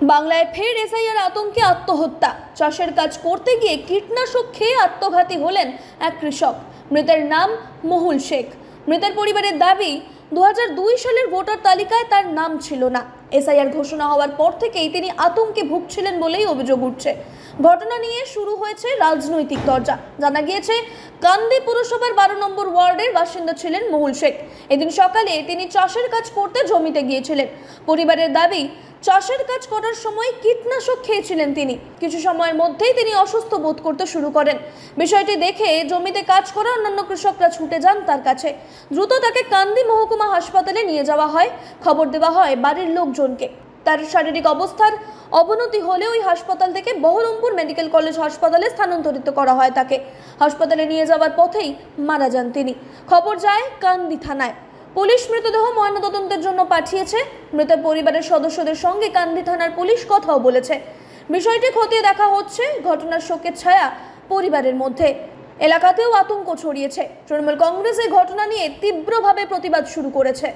বাংলায় ফের এসআইআর আতঙ্কে আত্মহত্যা। চাষের কাজ করতে গিয়ে কীটনাশক খেয়ে আত্মঘাতী হলেন এক কৃষক। মৃতের নাম মহুল শেখ। মৃতের পরিবারের দাবি 2002 সালের ভোটার তালিকায় তার নাম ছিল না। এসআইআর ঘোষণা হওয়ার পর থেকেই তিনি আতঙ্কে ভুগছিলেন বলেই অভিযোগ উঠছে। ঘটনা নিয়ে শুরু হয়েছে রাজনৈতিক চর্চা। জানা গিয়েছে কান্দি পুরসভার 12 নম্বর ওয়ার্ডের বাসিন্দা ছিলেন মহুল শেখ। এদিন সকালে তিনি চাষের কাজ করতে জমিতে গিয়েছিলেন। পরিবারের দাবি, চাষের কাজ করার সময় কীটনাশক খেয়েছিলেন তিনি। কিছু সময়ের মধ্যেই তিনি অসুস্থ বোধ করতে শুরু করেন। বিষয়টি দেখে জমিতে কাজ করা অন্যান্য কৃষকরা ছুটে যান তার কাছে। দ্রুত তাকে কান্দি মহকুমা হাসপাতালে নিয়ে যাওয়া হয়। খবর দেওয়া হয় বাড়ির লোকজনকে। তার শারীরিক অবস্থার অবনতি হলে ওই হাসপাতাল থেকে বহরমপুর মেডিকেল কলেজ হাসপাতালে স্থানান্তরিত করা হয় তাকে। হাসপাতালে নিয়ে যাওয়ার পথেই মারা যান তিনি। খবর যায় কান্দি থানায়। পুলিশ মৃতদেহ ময়নাতদন্তের জন্য পাঠিয়েছে। মৃতের পরিবারের সদস্যদের সঙ্গে কান্দি থানার পুলিশ কথাও বলেছে। বিষয়টি খতিয়ে দেখা হচ্ছে। ঘটনার শোকের ছায়া পরিবারের মধ্যে। এলাকাতেও আতঙ্ক ছড়িয়েছে। তৃণমূল কংগ্রেস এই ঘটনা নিয়ে তীব্রভাবে প্রতিবাদ শুরু করেছে।